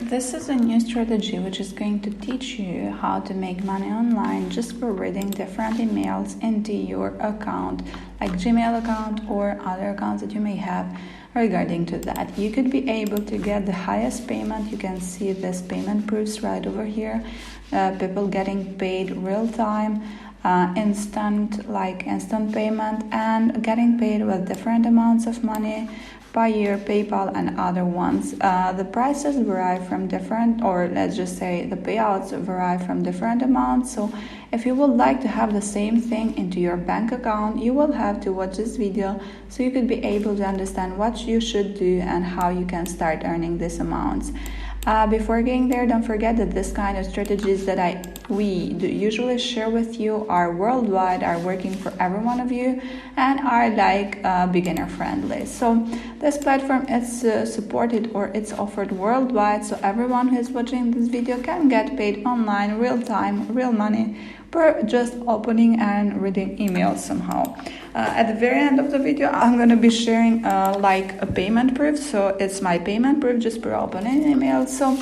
This is a new strategy which is going to teach you how to make money online just for reading different emails into your account, like Gmail account or other accounts that you may have regarding to that. You could be able to get the highest payment. You can see this payment proofs right over here. People getting paid real time, instant payment, and getting paid with different amounts of money by year, PayPal and other ones. The prices vary from different, or let's just say the payouts vary from different amounts. So if you would like to have the same thing into your bank account, you will have to watch this video so you could be able to understand what you should do and how you can start earning these amounts. Before getting there, don't forget that this kind of strategies that we do usually share with you are worldwide, are working for every one of you, and are like beginner friendly. So this platform is supported, or it's offered worldwide, so everyone who is watching this video can get paid online, real time, real money, per just opening and reading emails somehow. At the very end of the video, I'm going to be sharing like a payment proof. So it's my payment proof just per opening email. So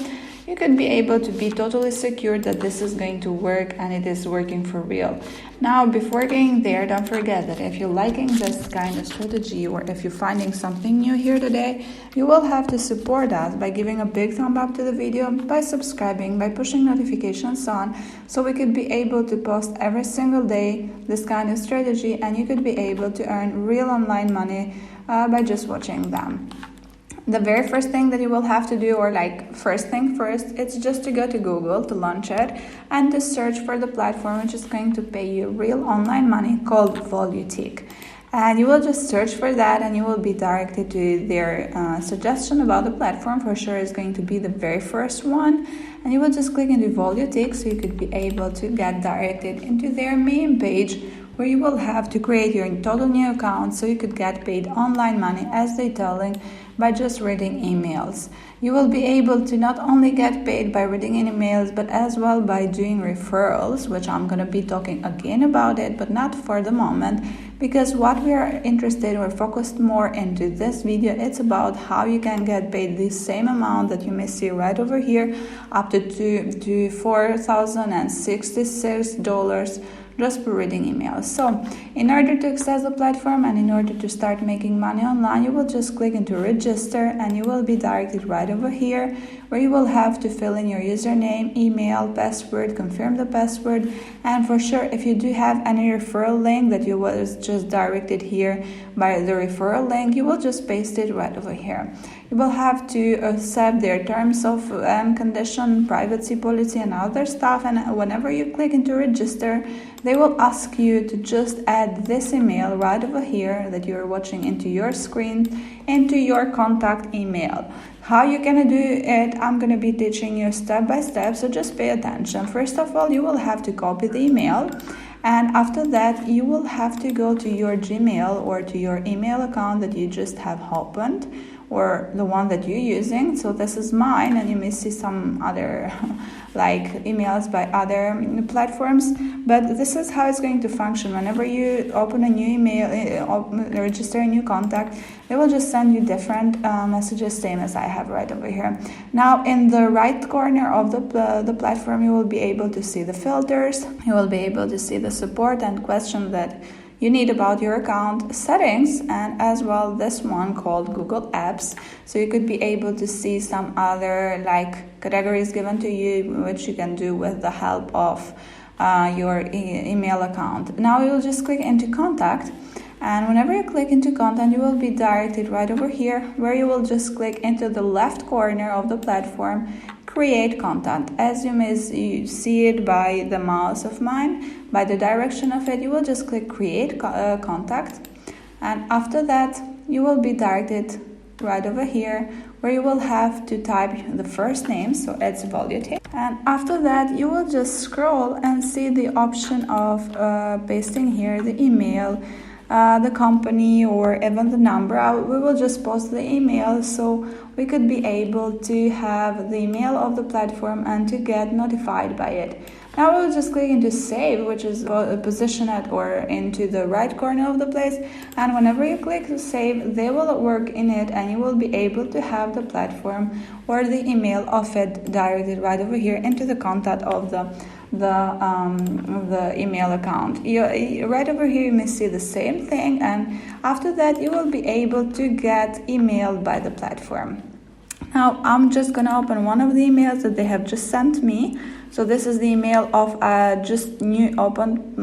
you could be able to be totally secure that this is going to work and it is working for real. Now, before getting there, don't forget that if you're liking this kind of strategy, or if you're finding something new here today, you will have to support us by giving a big thumb up to the video, by subscribing, by pushing notifications on, so we could be able to post every single day this kind of strategy, and you could be able to earn real online money by just watching them. The very first thing that you will have to do, or like first thing first, it's just to go to Google to launch it and to search for the platform which is going to pay you real online money called Volutique. And you will just search for that and you will be directed to their suggestion about the platform. For sure is going to be the very first one. And you will just click into Volutique so you could be able to get directed into their main page, where you will have to create your total new account so you could get paid online money as they telling by just reading emails. You will be able to not only get paid by reading emails, but as well by doing referrals, which I'm going to be talking again about it, but not for the moment, because what we are interested, we're focused more into this video, it's about how you can get paid the same amount that you may see right over here, up to $4,066 just for reading emails. So in order to access the platform and in order to start making money online, you will just click into register and you will be directed right over here, where you will have to fill in your username, email, password, confirm the password, and for sure if you do have any referral link that you was just directed here by the referral link, you will just paste it right over here. You will have to accept their terms of condition, privacy policy and other stuff, and whenever you click into register, they will ask you to just add this email right over here that you're watching into your screen, into your contact email. How you're gonna do it, I'm gonna be teaching you step by step, so just pay attention. First of all, you will have to copy the email, and after that you will have to go to your Gmail or to your email account that you just have opened, or the one that you're using. So this is mine, and you may see some other like emails by other platforms, but this is how it's going to function. Whenever you open a new email, register a new contact, they will just send you different messages, same as I have right over here. Now in the right corner of the platform, you will be able to see the filters, you will be able to see the support and question that you need about your account, settings, and as well this one called Google Apps. So you could be able to see some other like categories given to you, which you can do with the help of your email account. Now you'll just click into contact, and whenever you click into content, you will be directed right over here, where you will just click into the left corner of the platform, create content. As you may see it by the mouse of mine, by the direction of it, you will just click create contact, and after that you will be directed right over here, where you will have to type the first name, so it's Volutique, and after that you will just scroll and see the option of pasting here the email, the company or even the number. We will just post the email so we could be able to have the email of the platform and to get notified by it. Now we'll just click into save, which is position it or into the right corner of the place, and whenever you click to save, they will work in it and you will be able to have the platform or the email of it directed right over here into the contact of the email account. Right over here you may see the same thing, and after that you will be able to get emailed by the platform. Now I'm just gonna open one of the emails that they have just sent me. So this is the email of just new open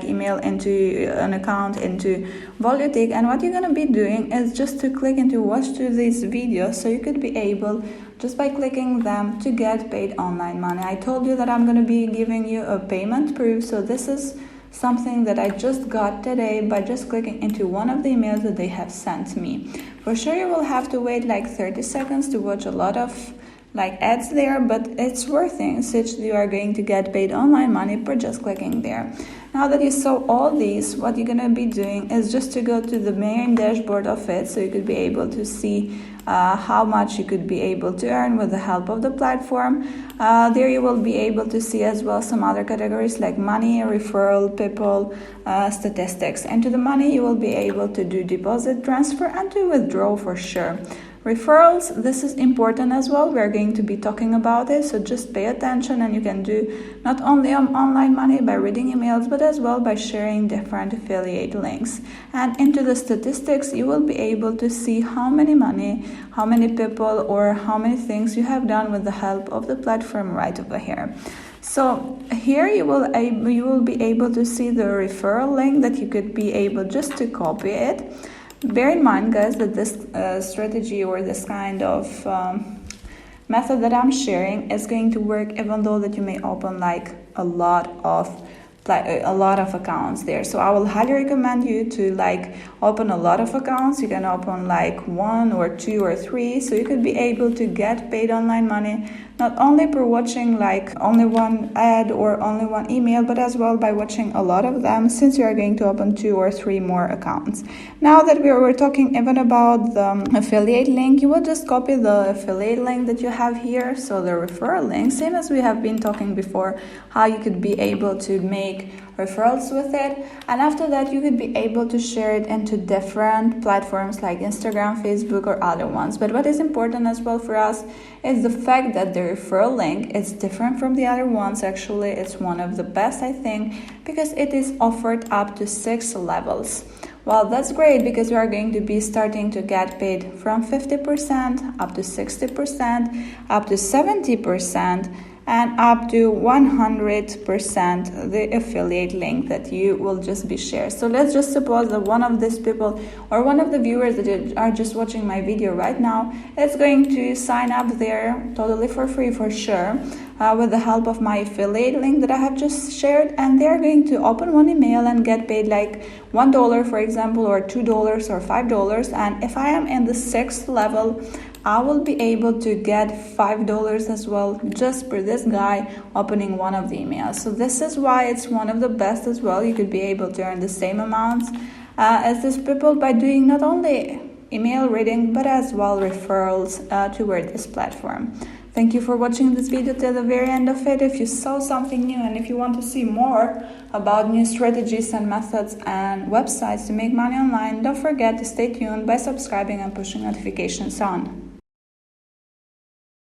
email into an account into Volutic, and what you're gonna be doing is just to click into watch to these videos so you could be able just by clicking them to get paid online money. I told you that I'm gonna be giving you a payment proof, so this is something that I just got today by just clicking into one of the emails that they have sent me. For sure you will have to wait like 30 seconds to watch a lot of ads there, but it's worth it since you are going to get paid online money for just clicking there. Now that you saw all these, what you're gonna be doing is just to go to the main dashboard of it so you could be able to see how much you could be able to earn with the help of the platform. There you will be able to see as well some other categories like money, referral, people, statistics. And to the money you will be able to do deposit, transfer, and to withdraw for sure. Referrals, this is important as well. We're going to be talking about it, so just pay attention, and you can do not only online money by reading emails, but as well by sharing different affiliate links. And into the statistics, you will be able to see how many money, how many people, or how many things you have done with the help of the platform right over here. So here you will be able to see the referral link that you could be able just to copy it. Bear in mind, guys, that this strategy or this kind of method that I'm sharing is going to work even though that you may open a lot of accounts there. So I will highly recommend you to open a lot of accounts. You can open one or two or three, so you could be able to get paid online money not only for watching only one ad or only one email, but as well by watching a lot of them, since you are going to open 2 or 3 more accounts. Now that we're talking even about the affiliate link, you will just copy the affiliate link that you have here, so the referral link, same as we have been talking before, how you could be able to make referrals with it, and after that you could be able to share it into different platforms like Instagram, Facebook, or other ones. But what is important as well for us is the fact that the referral link is different from the other ones. Actually, it's one of the best, I think, because it is offered up to 6 levels. Well, that's great, because we are going to be starting to get paid from 50% up to 60%, up to 70%, and up to 100% the affiliate link that you will just be shared. So let's just suppose that one of these people or one of the viewers that are just watching my video right now is going to sign up there totally for free for sure with the help of my affiliate link that I have just shared, and they're going to open one email and get paid $1, for example, or $2 or $5. And if I am in the 6th level, I will be able to get $5 as well just for this guy opening one of the emails. So this is why it's one of the best as well. You could be able to earn the same amounts as these people by doing not only email reading, but as well referrals toward this platform. Thank you for watching this video till the very end of it. If you saw something new and if you want to see more about new strategies and methods and websites to make money online, don't forget to stay tuned by subscribing and pushing notifications on.